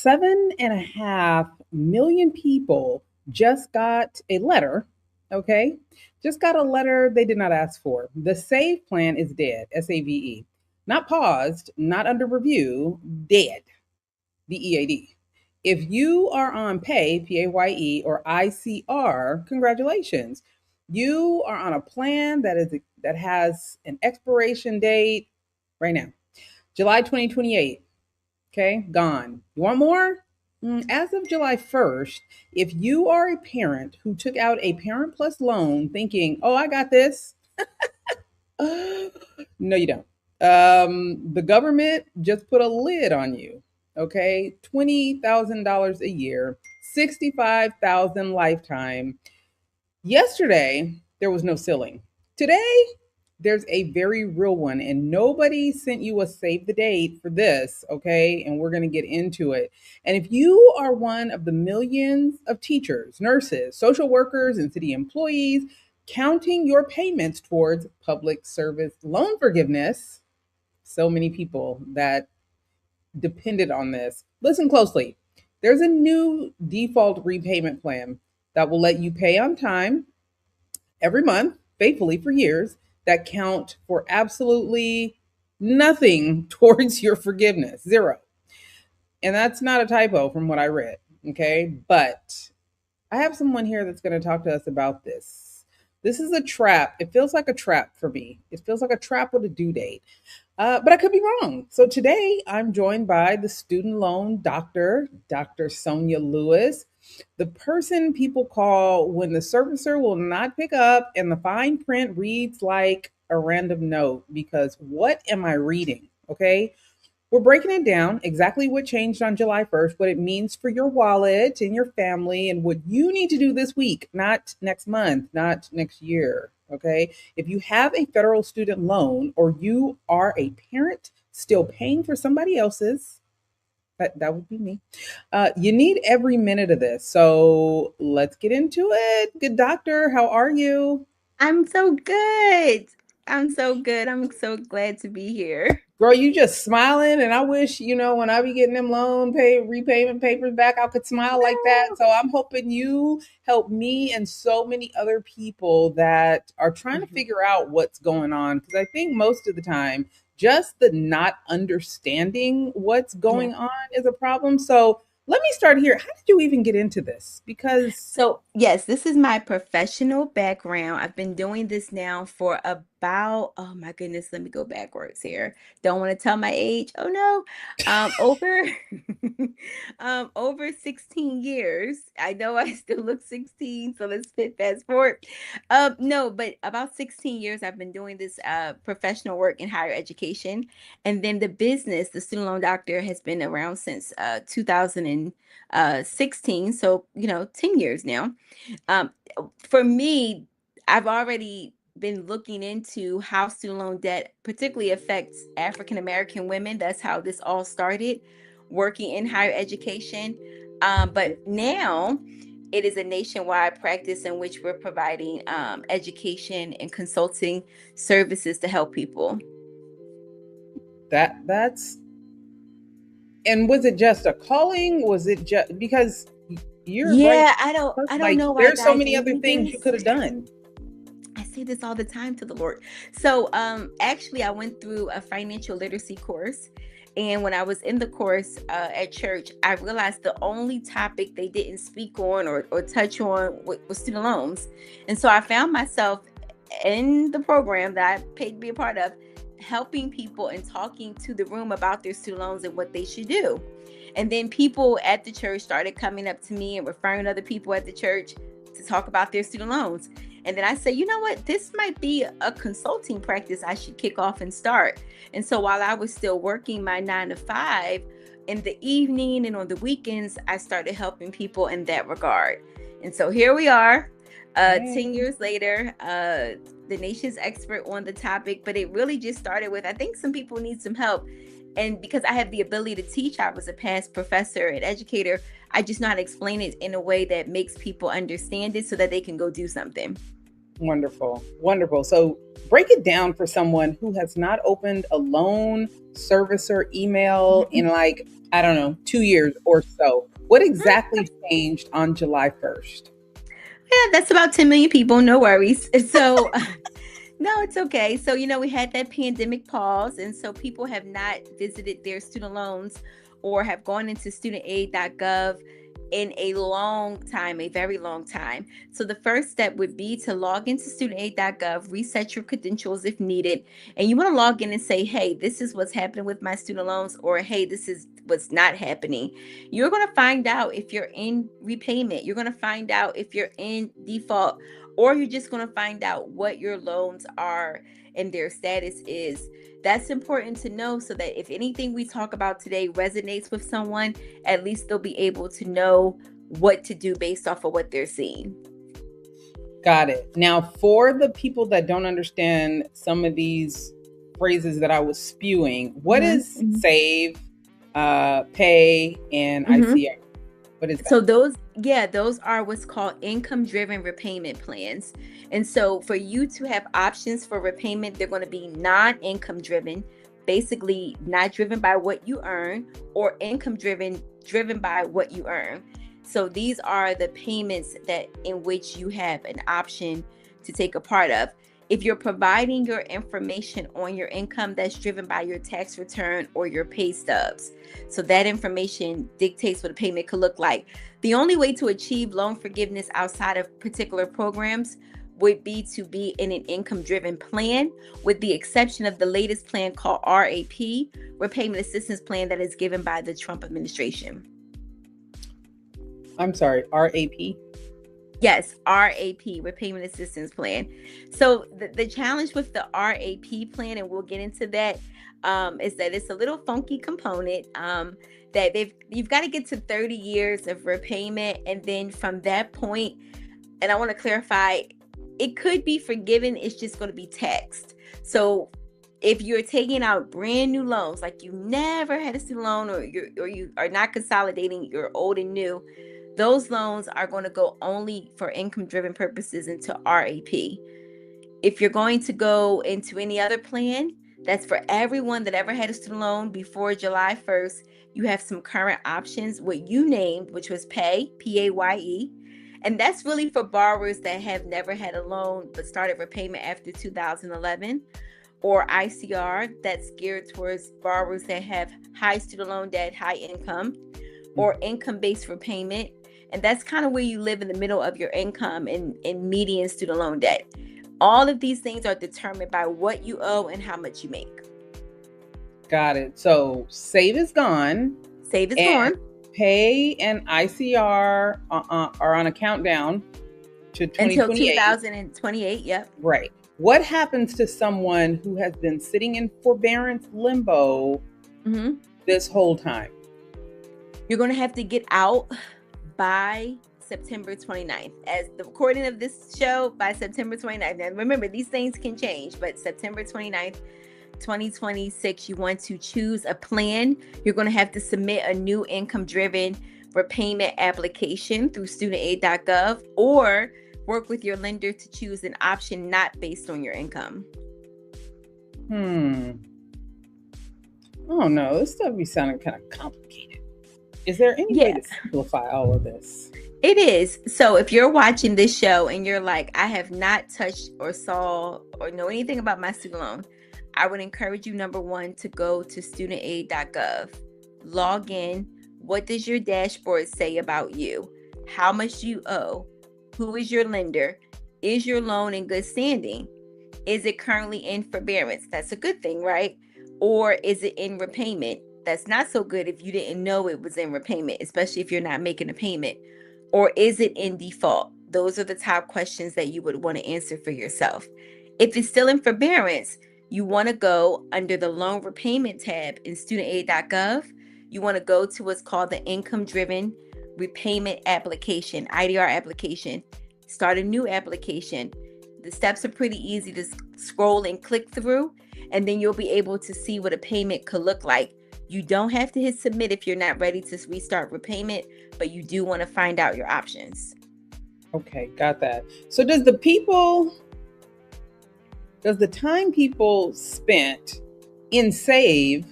7.5 million people just got a letter, okay? Just got a letter they did not ask for. The SAVE plan is dead, SAVE. Not paused, not under review, dead, DEAD. If you are on PAYE or ICR, congratulations. You are on a plan that has an expiration date right now. July 2028. Okay, gone. You want more? As of July 1st, if you are a parent who took out a Parent Plus loan thinking, oh, I got this, no, you don't. The government just put a lid on you. Okay, $20,000 a year, 65,000 lifetime. Yesterday, there was no ceiling. Today, there's a very real one, and nobody sent you a save the date for this, okay? And we're going to get into it. And if you are one of the millions of teachers, nurses, social workers, and city employees counting your payments towards public service loan forgiveness, so many people that depended on this, listen closely. There's a new default repayment plan that will let you pay on time every month, faithfully for years, that count for absolutely nothing towards your forgiveness. Zero. And that's not a typo from what I read. Okay. But I have someone here that's going to talk to us about this. This is a trap. It feels like a trap for me. It feels like a trap with a due date. But I could be wrong. So today I'm joined by the student loan doctor, Dr. Sonia Lewis, the person people call when the servicer will not pick up and the fine print reads like a random note because what am I reading? Okay. We're breaking it down exactly what changed on July 1st, what it means for your wallet and your family, and what you need to do this week, not next month, not next year. Okay. If you have a federal student loan or you are a parent still paying for somebody else's, that would be me. You need every minute of this. So let's get into it. Good doctor, how are you? I'm so good. I'm so good. I'm so glad to be here. Girl, you just smiling, and I wish, when I be getting them loan pay repayment papers back, I could smile like that. No. So I'm hoping you help me and so many other people that are trying to Mhm. figure out what's going on. Because I think most of the time, just the not understanding what's Yeah. going on is a problem. So let me start here. How did you even get into this? Because So, yes, this is my professional background. I've been doing this now for about, oh my goodness, let me go backwards here. Don't want to tell my age. Oh no. Over over 16 years. I know I still look 16, so let's fit fast forward. No, but about 16 years I've been doing this professional work in higher education. And then the business, the student loan doctor, has been around since 2016, so 10 years now. um for me, I've already been looking into how student loan debt particularly affects African American women. That's how this all started, working in higher education. But now it is a nationwide practice in which we're providing education and consulting services to help people. that's and was it just a calling? Was it just because you're right? Yeah, I don't Like know why there's so God many gave other me things you this. could have done. I say this all the time to the Lord. So, actually, I went through a financial literacy course. And when I was in the course at church, I realized the only topic they didn't speak on or touch on was student loans. And so I found myself in the program that I paid to be a part of, helping people and talking to the room about their student loans and what they should do. And then people at the church started coming up to me and referring other people at the church to talk about their student loans. And then I said, you know what? This might be a consulting practice I should kick off and start. And so while I was still working my 9 to 5, in the evening and on the weekends, I started helping people in that regard. And so here we are, 10 Hey. years later, the nation's expert on the topic. But it really just started with, I think some people need some help. And because I have the ability to teach, I was a past professor and educator. I just know how to explain it in a way that makes people understand it so that they can go do something. Wonderful. Wonderful. So break it down for someone who has not opened a loan servicer email in like, I don't know, 2 years or so. What exactly changed on July 1st? Yeah, that's about 10 million people. No worries. So, no, it's okay. So, we had that pandemic pause. And so people have not visited their student loans or have gone into studentaid.gov in a long time, a very long time. So the first step would be to log into studentaid.gov, reset your credentials if needed. And you want to log in and say, hey, this is what's happening with my student loans, or hey, this is what's not happening. You're going to find out if you're in repayment. You're going to find out if you're in default, or you're just going to find out what your loans are and their status is. That's important to know so that if anything we talk about today resonates with someone, at least they'll be able to know what to do based off of what they're seeing. Got it. Now, for the people that don't understand some of these phrases that I was spewing, what is save, pay, and ICR? What is that? So those are what's called income-driven repayment plans. And so for you to have options for repayment, they're going to be non-income driven, basically not driven by what you earn, or income driven by what you earn. So these are the payments that in which you have an option to take a part of. If you're providing your information on your income, that's driven by your tax return or your pay stubs. So that information dictates what a payment could look like. The only way to achieve loan forgiveness outside of particular programs would be to be in an income-driven plan, with the exception of the latest plan called RAP, Repayment Assistance Plan, that is given by the Trump administration. I'm sorry, RAP? Yes, RAP, Repayment Assistance Plan. So the challenge with the RAP plan, and we'll get into that, is that it's a little funky component that you've got to get to 30 years of repayment. And then from that point, and I want to clarify, it could be forgiven. It's just going to be taxed. So if you're taking out brand new loans, like you never had a student loan, or you are not consolidating your old and new, those loans are going to go only for income-driven purposes into RAP. If you're going to go into any other plan, that's for everyone that ever had a student loan before July 1st. You have some current options, what you named, which was PAYE, PAYE. And that's really for borrowers that have never had a loan but started repayment after 2011. Or ICR, that's geared towards borrowers that have high student loan debt, high income, or income-based repayment. And that's kind of where you live in the middle of your income and median student loan debt. All of these things are determined by what you owe and how much you make. Got it. So save is gone. Save is gone. Pay and ICR are on a countdown to 2028. Until 2028, yep. Right. What happens to someone who has been sitting in forbearance limbo this whole time? You're going to have to get out by September 29th. As the recording of this show, by September 29th. Now remember, these things can change, but September 29th, 2026, you want to choose a plan. You're going to have to submit a new income-driven repayment application through studentaid.gov, or work with your lender to choose an option not based on your income. Oh no, this stuff be sounding kind of complicated. Is there any way to simplify all of this? It is. So if you're watching this show and you're like, I have not touched or saw or know anything about my student loan, I would encourage you, number one, to go to studentaid.gov, log in. What does your dashboard say about you? How much do you owe? Who is your lender? Is your loan in good standing? Is it currently in forbearance? That's a good thing, right? Or is it in repayment? That's not so good if you didn't know it was in repayment, especially if you're not making a payment. Or is it in default? Those are the top questions that you would want to answer for yourself. If it's still in forbearance, you want to go under the loan repayment tab in studentaid.gov. You want to go to what's called the income-driven repayment application, IDR application. Start a new application. The steps are pretty easy to scroll and click through, and then you'll be able to see what a payment could look like. You don't have to hit submit if you're not ready to restart repayment, but you do want to find out your options. Okay, got that. So does the people Does the time people spent in save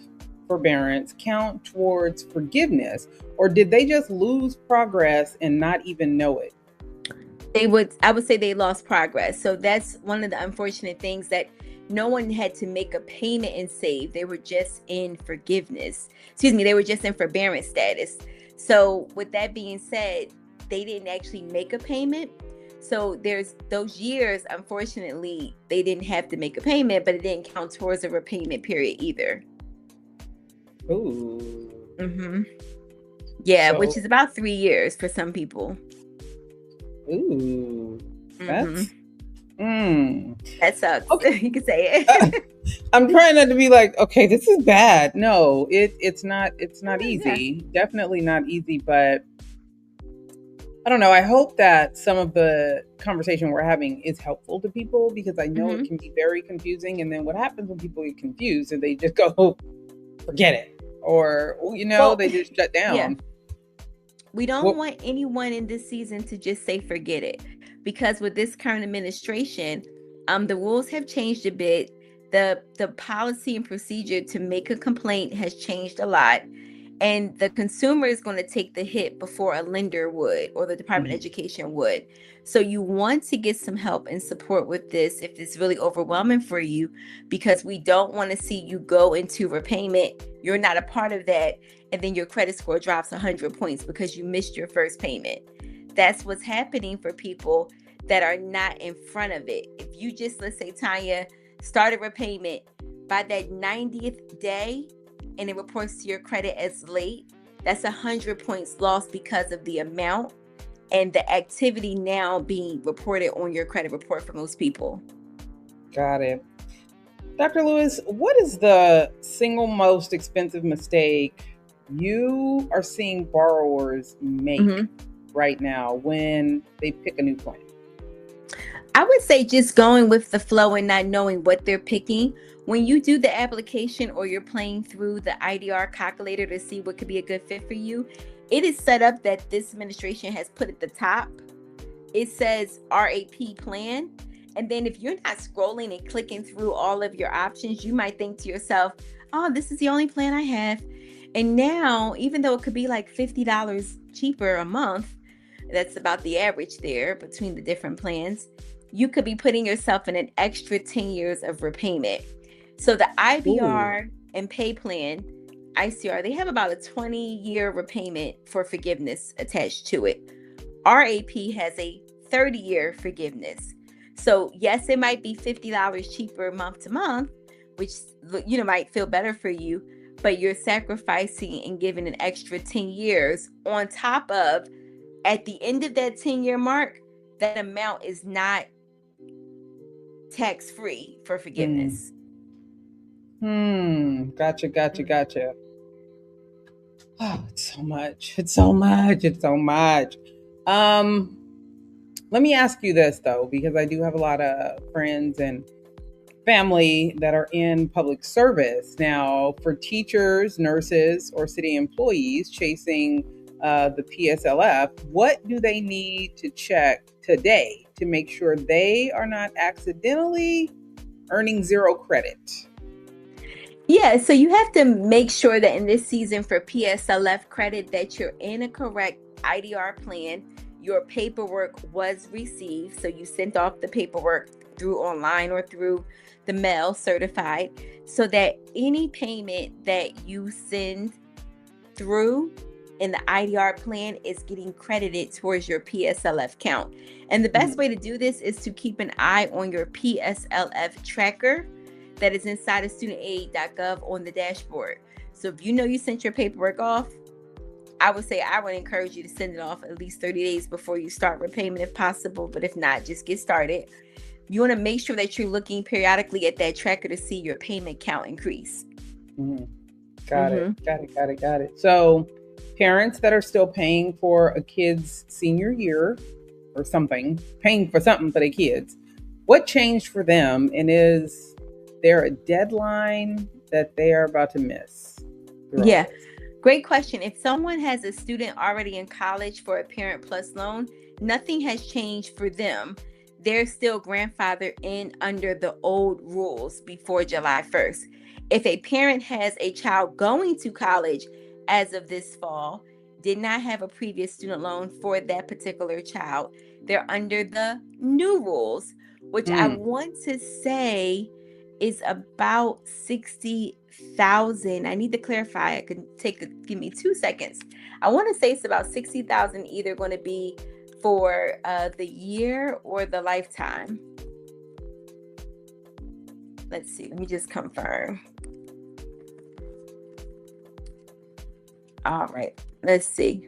forbearance count towards forgiveness, or did they just lose progress and not even know it? I would say they lost progress. So that's one of the unfortunate things, that no one had to make a payment and save. They were just in forgiveness. Excuse me, they were just in forbearance status. So with that being said, they didn't actually make a payment. So there's those years, unfortunately, they didn't have to make a payment, but it didn't count towards a repayment period either. Ooh. Mm-hmm. Yeah, So, which is about 3 years for some people. ooh, that's That sucks. okay. You can say it. I'm trying not to be like, okay, this is bad. No, it's not easy. Yeah. Definitely not easy, but I don't know. I hope that some of the conversation we're having is helpful to people, because I know it can be very confusing. And then what happens when people get confused and they just go, forget it, or they just shut down. Yeah. We don't want anyone in this season to just say forget it, because with this current administration, the rules have changed a bit. The policy and procedure to make a complaint has changed a lot, and the consumer is going to take the hit before a lender would, or the Department of Education would. So you want to get some help and support with this if it's really overwhelming for you, because we don't want to see you go into repayment. You're not a part of that, and then your credit score drops 100 points because you missed your first payment. That's what's happening for people that are not in front of it. If you just, let's say, Tonya, start a repayment, by that 90th day, and it reports to your credit as late, that's 100 points lost because of the amount and the activity now being reported on your credit report for most people. Got it. Dr. Lewis, what is the single most expensive mistake you are seeing borrowers make right now when they pick a new plan? I would say just going with the flow and not knowing what they're picking. When you do the application or you're playing through the IDR calculator to see what could be a good fit for you, it is set up that this administration has put at the top, it says RAP plan. And then if you're not scrolling and clicking through all of your options, you might think to yourself, oh, this is the only plan I have. And now, even though it could be like $50 cheaper a month, that's about the average there between the different plans, you could be putting yourself in an extra 10 years of repayment. So the IBR and pay plan, ICR, they have about a 20-year repayment for forgiveness attached to it. RAP has a 30-year forgiveness. So yes, it might be $50 cheaper month to month, which might feel better for you, but you're sacrificing and giving an extra 10 years on top of, at the end of that 10-year mark, that amount is not tax-free for forgiveness. Gotcha. Oh, it's so much. Let me ask you this, though, because I do have a lot of friends and family that are in public service. Now, for teachers, nurses, or city employees chasing the PSLF, what do they need to check today to make sure they are not accidentally earning zero credit? Yeah, so you have to make sure that in this season for PSLF credit that you're in a correct IDR plan. Your paperwork was received, so you sent off the paperwork through online or through the mail certified, so that any payment that you send through in the IDR plan is getting credited towards your PSLF count. And the best way to do this is to keep an eye on your PSLF tracker that is inside of studentaid.gov on the dashboard. So if you know you sent your paperwork off, I would encourage you to send it off at least 30 days before you start repayment if possible. But if not, just get started. You want to make sure that you're looking periodically at that tracker to see your payment count increase. Got it. So parents that are still paying for a kid's senior year or something, paying for something for their kids, what changed for them? And is there a deadline that they are about to miss? Yeah. Great question. If someone has a student already in college for a Parent Plus loan, nothing has changed for them. they're still grandfathered in under the old rules before July 1st. If a parent has a child going to college as of this fall, did not have a previous student loan for that particular child, they're under the new rules, which I want to say is about 60,000. I need to clarify. Give me 2 seconds. I want to say it's about 60,000, either going to be for the year or the lifetime. Let's see. Let me just confirm. All right. Let's see.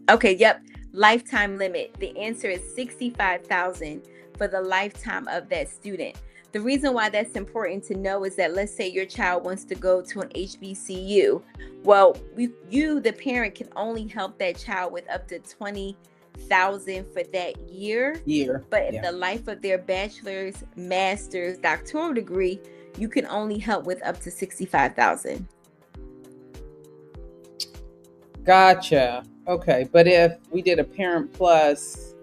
Okay. Yep. Lifetime limit. The answer is 65,000 for the lifetime of that student. The reason why that's important to know is that, let's say your child wants to go to an HBCU. Well, you, the parent, can only help that child with up to 20,000 for that year. But if the life of their bachelor's, master's, doctoral degree, you can only help with up to 65,000. Gotcha. Okay. But if we did a Parent Plus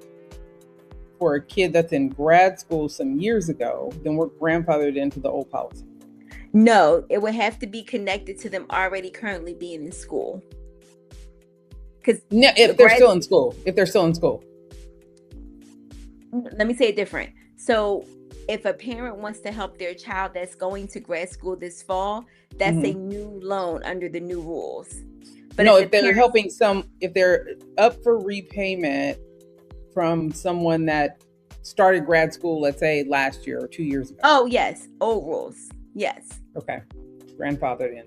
for a kid that's in grad school some years ago, then we're grandfathered into the old policy. No, it would have to be connected to them already currently being in school. Because if they're still in school. Let me say it different. So if a parent wants to help their child that's going to grad school this fall, that's a new loan under the new rules. But no, if they're helping if they're up for repayment from someone that started grad school, let's say last year or 2 years ago. Oh, yes. Old rules. Yes. Okay. Grandfathered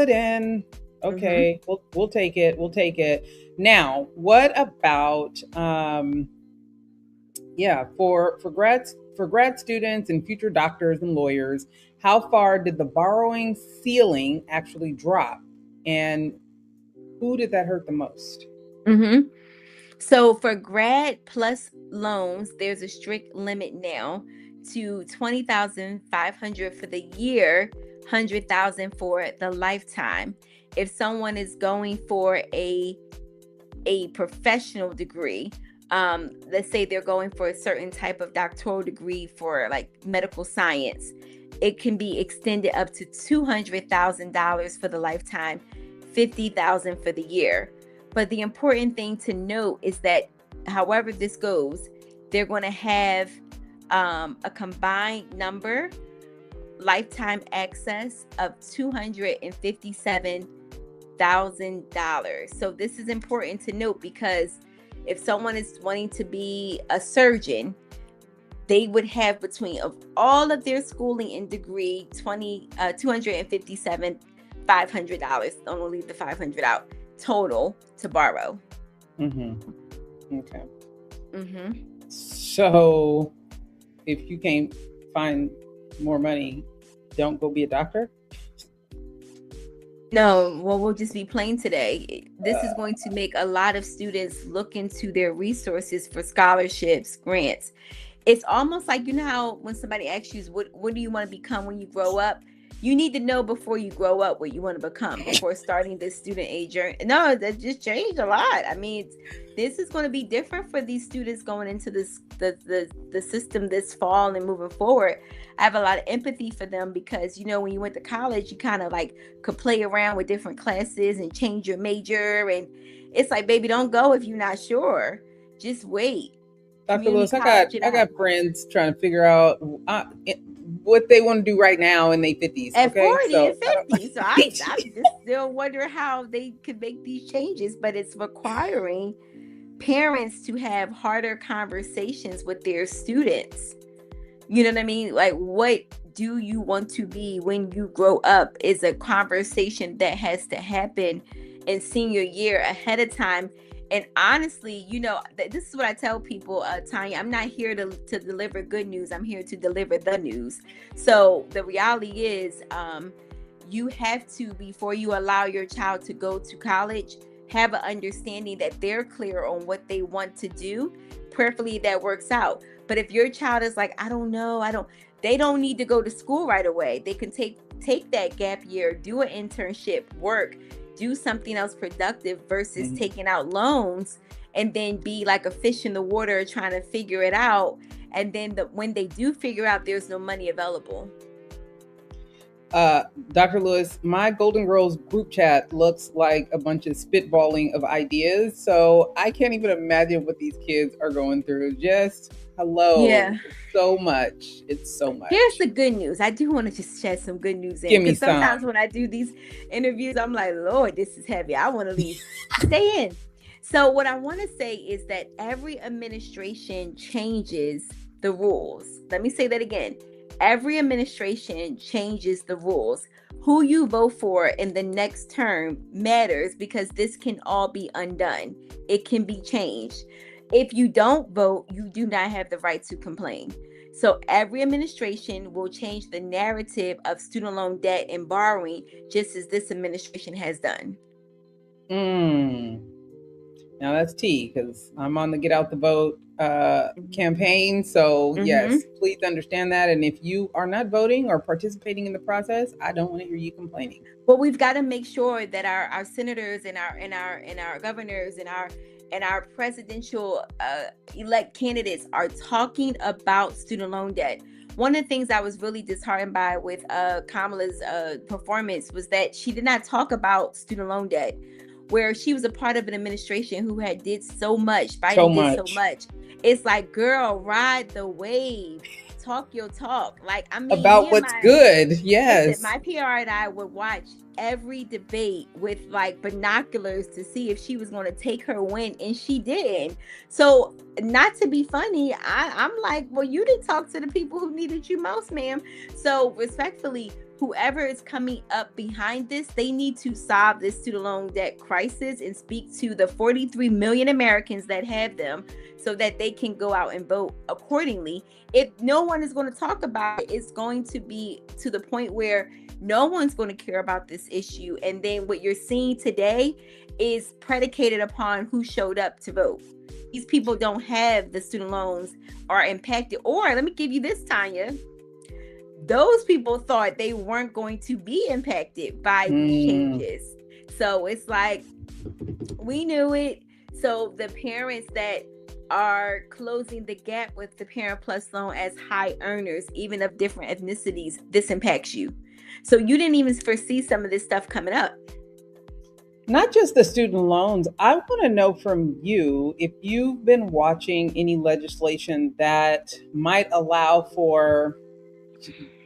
in. Okay. We'll take it. Now, what about, for grad students and future doctors and lawyers, how far did the borrowing ceiling actually drop? And who did that hurt the most? So for grad plus loans, there's a strict limit now to $20,500 for the year, $100,000 for the lifetime. If someone is going for a professional degree, let's say they're going for a certain type of doctoral degree for like medical science, it can be extended up to $200,000 for the lifetime, $50,000 for the year. But the important thing to note is that however this goes, they're going to have a combined number, lifetime access of $257,000. So this is important to note, because if someone is wanting to be a surgeon, they would have between of all of their schooling and degree $257,500. Don't leave the $500 out. Total to borrow. Okay. So if you can't find more money, don't go be a doctor? No, well, we'll just be plain today. This is going to make a lot of students look into their resources for scholarships, grants. It's almost like, you know how when somebody asks you, what do you want to become when you grow up? You need to know before you grow up what you want to become before starting this student aid journey. No, that just changed a lot. I mean, this is going to be different for these students going into this the system this fall and moving forward. I have a lot of empathy for them, because, you know, when you went to college, you kind of like could play around with different classes and change your major. And it's like, baby, don't go if you're not sure. Just wait. Dr. Lewis, I got friends trying to figure out what they want to do right now in their 50s. At 40 and 50. So I'm just still wondering how they could make these changes, but it's requiring parents to have harder conversations with their students. You know what I mean? Like, what do you want to be when you grow up is a conversation that has to happen in senior year ahead of time. And honestly, you know, this is what I tell people, Tonya, I'm not here to deliver good news. I'm here to deliver the news. So the reality is, you have to, before you allow your child to go to college, have an understanding that they're clear on what they want to do. Prayerfully, that works out. But if your child is like, I don't know, they don't need to go to school right away. They can take that gap year, do an internship, work, do something else productive versus taking out loans and then be like a fish in the water trying to figure it out. And then when they do figure out, there's no money available. Dr. Lewis, my Golden Girls group chat looks like a bunch of spitballing of ideas. So I can't even imagine what these kids are going through. Just hello. Yeah. So much. It's so much. Here's the good news. I do want to just shed some good news in. Give me Because sometimes some. when I do these interviews, I'm like, Lord, this is heavy. I want to leave. Stay in. So what I want to say is that every administration changes the rules. Let me say that again. Every administration changes the rules. Who you vote for in the next term matters, because this can all be undone. It can be changed. If you don't vote, you do not have the right to complain. So every administration will change the narrative of student loan debt and borrowing, just as this administration has done. Now that's tea, because I'm on the Get Out the Vote campaign. So yes, please understand that. And if you are not voting or participating in the process, I don't want to hear you complaining. But we've got to make sure that our senators and our governors and our presidential elect candidates are talking about student loan debt. One of the things I was really disheartened by with Kamala's performance was that she did not talk about student loan debt, where she was a part of an administration who had did so much. Biden did so much. It's like, girl, ride the wave. Talk your talk. Like, I mean, about what's good. Yes. Listen, my PR and I would watch every debate with like binoculars to see if she was going to take her win, and she didn't. So, not to be funny, I'm like, well, you didn't talk to the people who needed you most, ma'am. So, respectfully, whoever is coming up behind this, they need to solve this student loan debt crisis and speak to the 43 million Americans that have them, so that they can go out and vote accordingly. If no one is going to talk about it, it's going to be to the point where no one's going to care about this issue. And then what you're seeing today is predicated upon who showed up to vote. These people don't have the student loans, are impacted. Or let me give you this, Tonya. Those people thought they weren't going to be impacted by these changes. So it's like, we knew it. So the parents that are closing the gap with the Parent Plus loan as high earners, even of different ethnicities, this impacts you. So you didn't even foresee some of this stuff coming up. Not just the student loans. I want to know from you if you've been watching any legislation that might allow for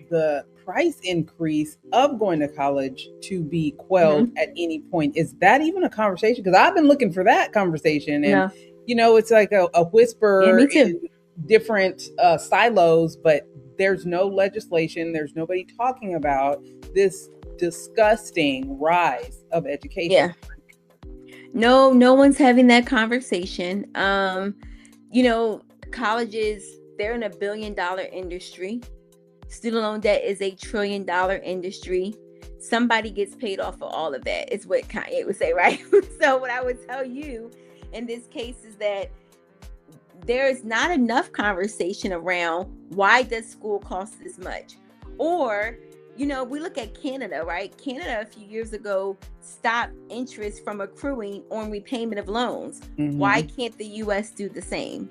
the price increase of going to college to be quelled at any point. Is that even a conversation? Because I've been looking for that conversation, and you know, it's like a whisper in different silos, but there's no legislation. There's nobody talking about this disgusting rise of education. Yeah. No one's having that conversation. You know, colleges, they're in $1 billion industry. Student loan debt is $1 trillion industry. Somebody gets paid off for all of that, is what Kanye would say, right? So what I would tell you in this case is that there is not enough conversation around why does school cost this much? Or, you know, we look at Canada, right? Canada a few years ago stopped interest from accruing on repayment of loans. Why can't the U.S. do the same?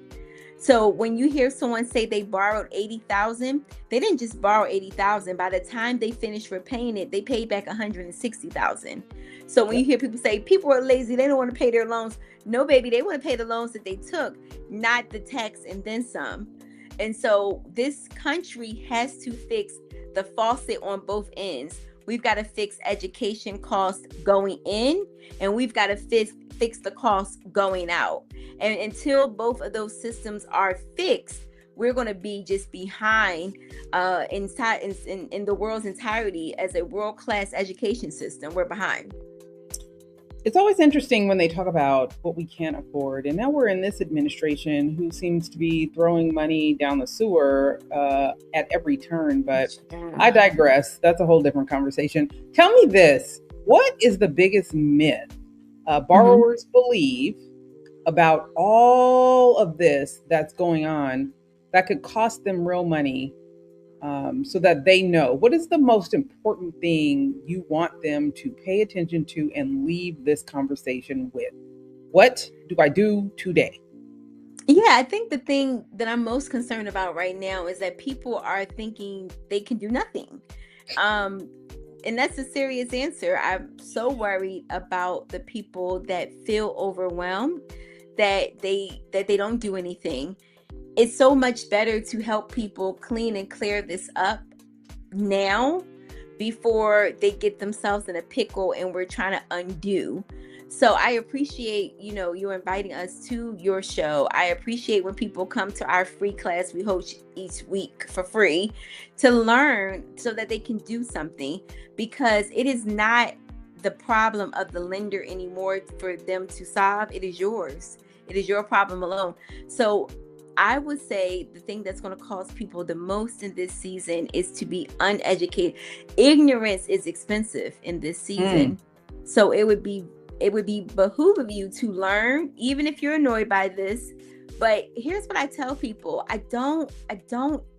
So when you hear someone say they borrowed $80,000, they didn't just borrow $80,000. By the time they finished repaying it, they paid back $160,000. So when you hear people say people are lazy, they don't want to pay their loans. No, baby, they want to pay the loans that they took, not the tax and then some. And so this country has to fix the faucet on both ends. We've got to fix education costs going in, and we've got to fix the costs going out. And until both of those systems are fixed, we're going to be just behind in the world's entirety as a world-class education system. We're behind. It's always interesting when they talk about what we can't afford. And now we're in this administration who seems to be throwing money down the sewer at every turn. But I digress. That's a whole different conversation. Tell me this. What is the biggest myth borrowers believe about all of this that's going on that could cost them real money, so that they know? What is the most important thing you want them to pay attention to and leave this conversation with? What do I do today? Yeah, I think the thing that I'm most concerned about right now is that people are thinking they can do nothing. And that's a serious answer. I'm so worried about the people that feel overwhelmed that they don't do anything. It's so much better to help people clean and clear this up now before they get themselves in a pickle and we're trying to undo. So I appreciate, you inviting us to your show. I appreciate when people come to our free class we host each week for free to learn so that they can do something, because it is not the problem of the lender anymore for them to solve. It is yours. It is your problem alone. So I would say the thing that's going to cause people the most in this season is to be uneducated. Ignorance is expensive in this season. So it would be behoove of you to learn, even if you're annoyed by this. But here's what I tell people. I don't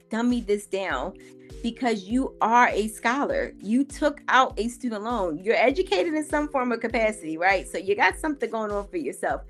dummy this down, because you are a scholar. You took out a student loan. You're educated in some form of capacity, right? So you got something going on for yourself.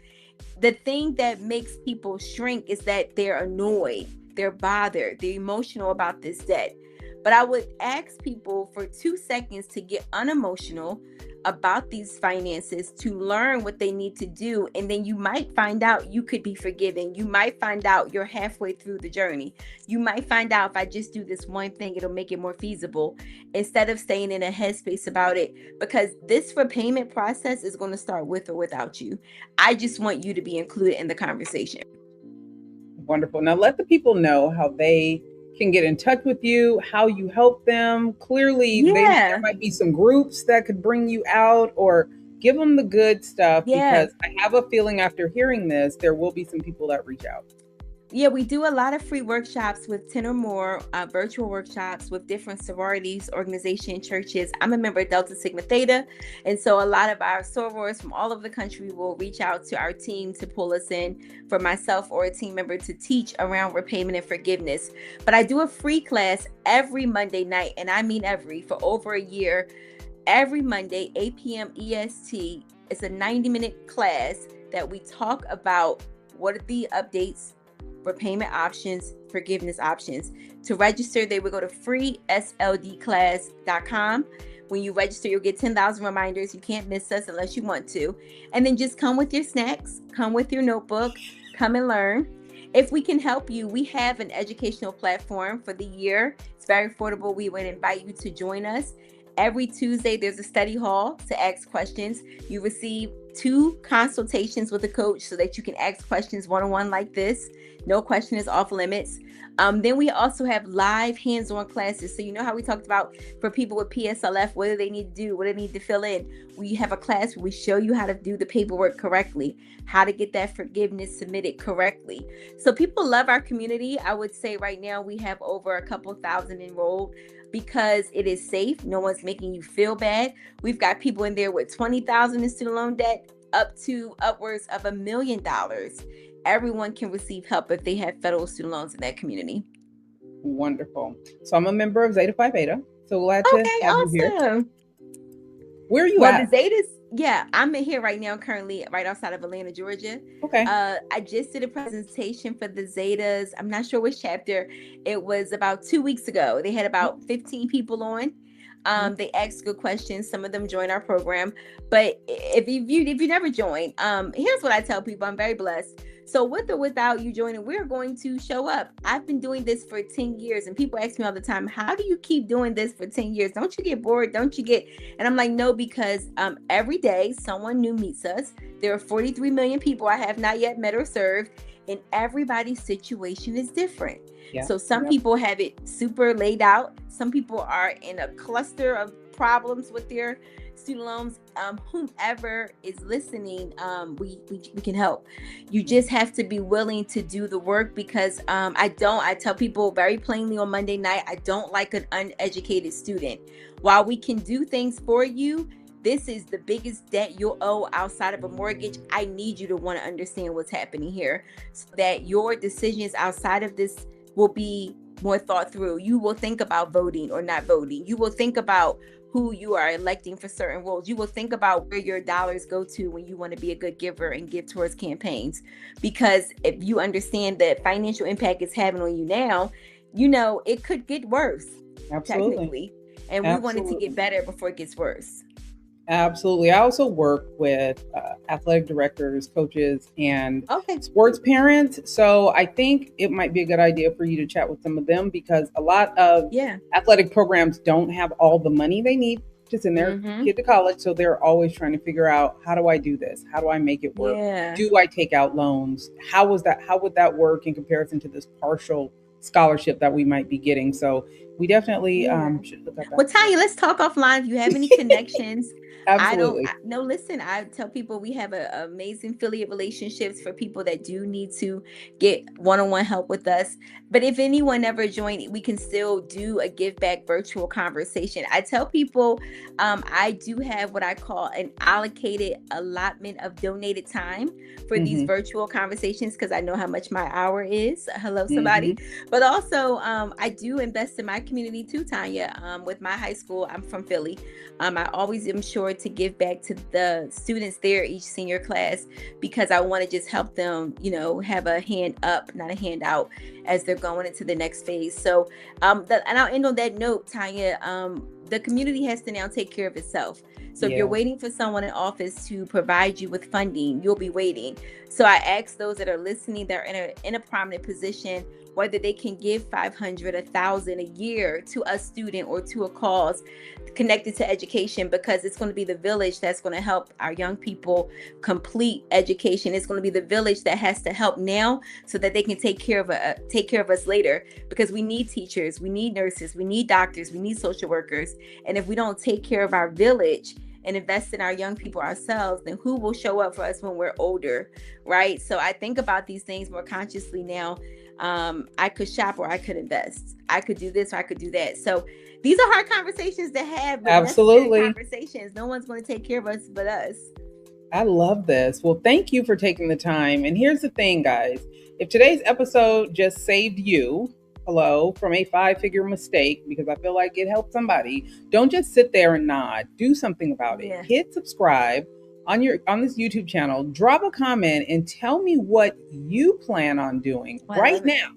The thing that makes people shrink is that they're annoyed, they're bothered, they're emotional about this debt. But I would ask people for 2 seconds to get unemotional about these finances, to learn what they need to do. And then you might find out you could be forgiven. You might find out you're halfway through the journey. You might find out if I just do this one thing, it'll make it more feasible, instead of staying in a headspace about it, because this repayment process is going to start with or without you. I just want you to be included in the conversation. Wonderful. Now let the people know how they can get in touch with you, how you help them. Clearly, there might be some groups that could bring you out, or give them the good stuff, because I have a feeling after hearing this, there will be some people that reach out. Yeah, we do a lot of free workshops with 10 or more virtual workshops with different sororities, organizations, churches. I'm a member of Delta Sigma Theta. And so a lot of our sorors from all over the country will reach out to our team to pull us in for myself or a team member to teach around repayment and forgiveness. But I do a free class every Monday night, and I mean for over a year, every Monday, 8 p.m. EST. It's a 90-minute class that we talk about what are the updates, repayment options, forgiveness options. To register, they would go to freesldclass.com. When you register, you'll get 10,000 reminders. You can't miss us unless you want to. And then just come with your snacks, come with your notebook, come and learn. If we can help you, we have an educational platform for the year. It's very affordable. We would invite you to join us. Every Tuesday, there's a study hall to ask questions. You receive 2 consultations with a coach so that you can ask questions one-on-one like this. No question is off limits. Then we also have live hands-on classes. So you know how we talked about for people with PSLF, what do they need to do? What do they need to fill in? We have a class where we show you how to do the paperwork correctly, how to get that forgiveness submitted correctly. So people love our community. I would say right now we have over a couple thousand enrolled, because it is safe. No one's making you feel bad. We've got people in there with $20,000 in student loan debt up to upwards of $1 million. Everyone can receive help if they have federal student loans in that community. Wonderful. So I'm a member of Zeta Phi Beta. So glad to have you here. Where are you at? The Zetas, I'm here right now, currently right outside of Atlanta, Georgia. Okay. I just did a presentation for the Zetas. I'm not sure which chapter. It was about 2 weeks ago. They had about 15 people on. They asked good questions. Some of them joined our program. But if you never joined, here's what I tell people. I'm very blessed. So with or without you joining, we're going to show up. I've been doing this for 10 years, and people ask me all the time, how do you keep doing this for 10 years? Don't you get bored? Don't you get... And I'm like, no, because every day someone new meets us. There are 43 million people I have not yet met or served, and everybody's situation is different. So some people have it super laid out. Some people are in a cluster of problems with their student loans. Whomever is listening, we can help. You just have to be willing to do the work, because I tell people very plainly on Monday night, I don't like an uneducated student. While we can do things for you, this is the biggest debt you'll owe outside of a mortgage. I need you to want to understand what's happening here, so that your decisions outside of this will be more thought through. You will think about voting or not voting. You will think about who you are electing for certain roles. You will think about where your dollars go to when you want to be a good giver and give towards campaigns. Because if you understand the financial impact it's having on you now, it could get worse. Absolutely. Technically. And we want it to get better before it gets worse. Absolutely. I also work with athletic directors, coaches, and sports parents. So I think it might be a good idea for you to chat with some of them, because a lot of athletic programs don't have all the money they need to send their kid to college. So they're always trying to figure out, how do I do this? How do I make it work? Yeah. Do I take out loans? How would that work in comparison to this partial scholarship that we might be getting? So we definitely should look at that. Well, Tonya, let's talk offline. If you have any connections, Absolutely. Listen, I tell people we have amazing affiliate relationships for people that do need to get one-on-one help with us. But if anyone ever joined, we can still do a give back virtual conversation. I tell people I do have what I call an allocated allotment of donated time for these virtual conversations, because I know how much my hour is. Hello, somebody. But also, I do invest in my community too, Tonya. With my high school, I'm from Philly. I always am sure to give back to the students there each senior class, because I want to just help them, have a hand up, not a hand out, as they're going into the next phase. So, and I'll end on that note, Tonya. The community has to now take care of itself. So if you're waiting for someone in office to provide you with funding, you'll be waiting. So I ask those that are listening, that are in a prominent position, whether they can give $500, $1,000 a year to a student or to a cause connected to education, because it's going to be the village that's going to help our young people complete education. It's going to be the village that has to help now so that they can take care of us later, because we need teachers, we need nurses, we need doctors, we need social workers. And if we don't take care of our village and invest in our young people ourselves, then who will show up for us when we're older, right? So I think about these things more consciously now. I could shop or I could invest. I could do this or I could do that. So these are hard conversations to have. Absolutely. Conversations. No one's going to take care of us but us. I love this. Well, thank you for taking the time. And here's the thing, guys. If today's episode just saved you, from a 5-figure mistake, because I feel like it helped somebody, don't just sit there and nod. Do something about it. Hit subscribe on this YouTube channel. Drop a comment and tell me what you plan on doing right now,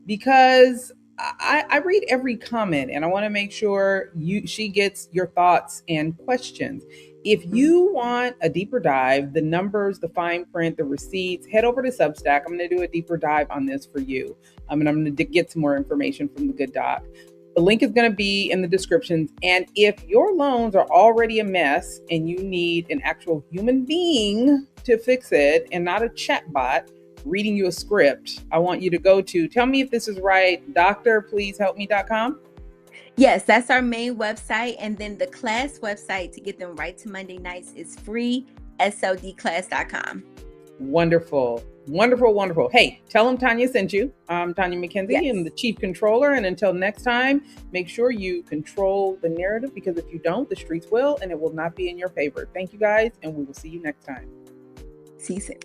because I read every comment and I want to make sure she gets your thoughts and questions. If you want a deeper dive, the numbers, the fine print, the receipts, head over to Substack. I'm going to do a deeper dive on this for you. And I'm going to get some more information from the good doc. The link is going to be in the descriptions. And if your loans are already a mess and you need an actual human being to fix it and not a chat bot reading you a script, I want you to go to, tell me if this is right, doctorpleasehelpme.com. Yes, that's our main website. And then the class website to get them right to Monday nights is freesldclass.com. Wonderful. Wonderful, wonderful. Hey, tell them Tonya sent you. I'm Tonya McKenzie. I'm the Chief Controller. And until next time, make sure you control the narrative, because if you don't, the streets will, and it will not be in your favor. Thank you guys, and we will see you next time. See you soon.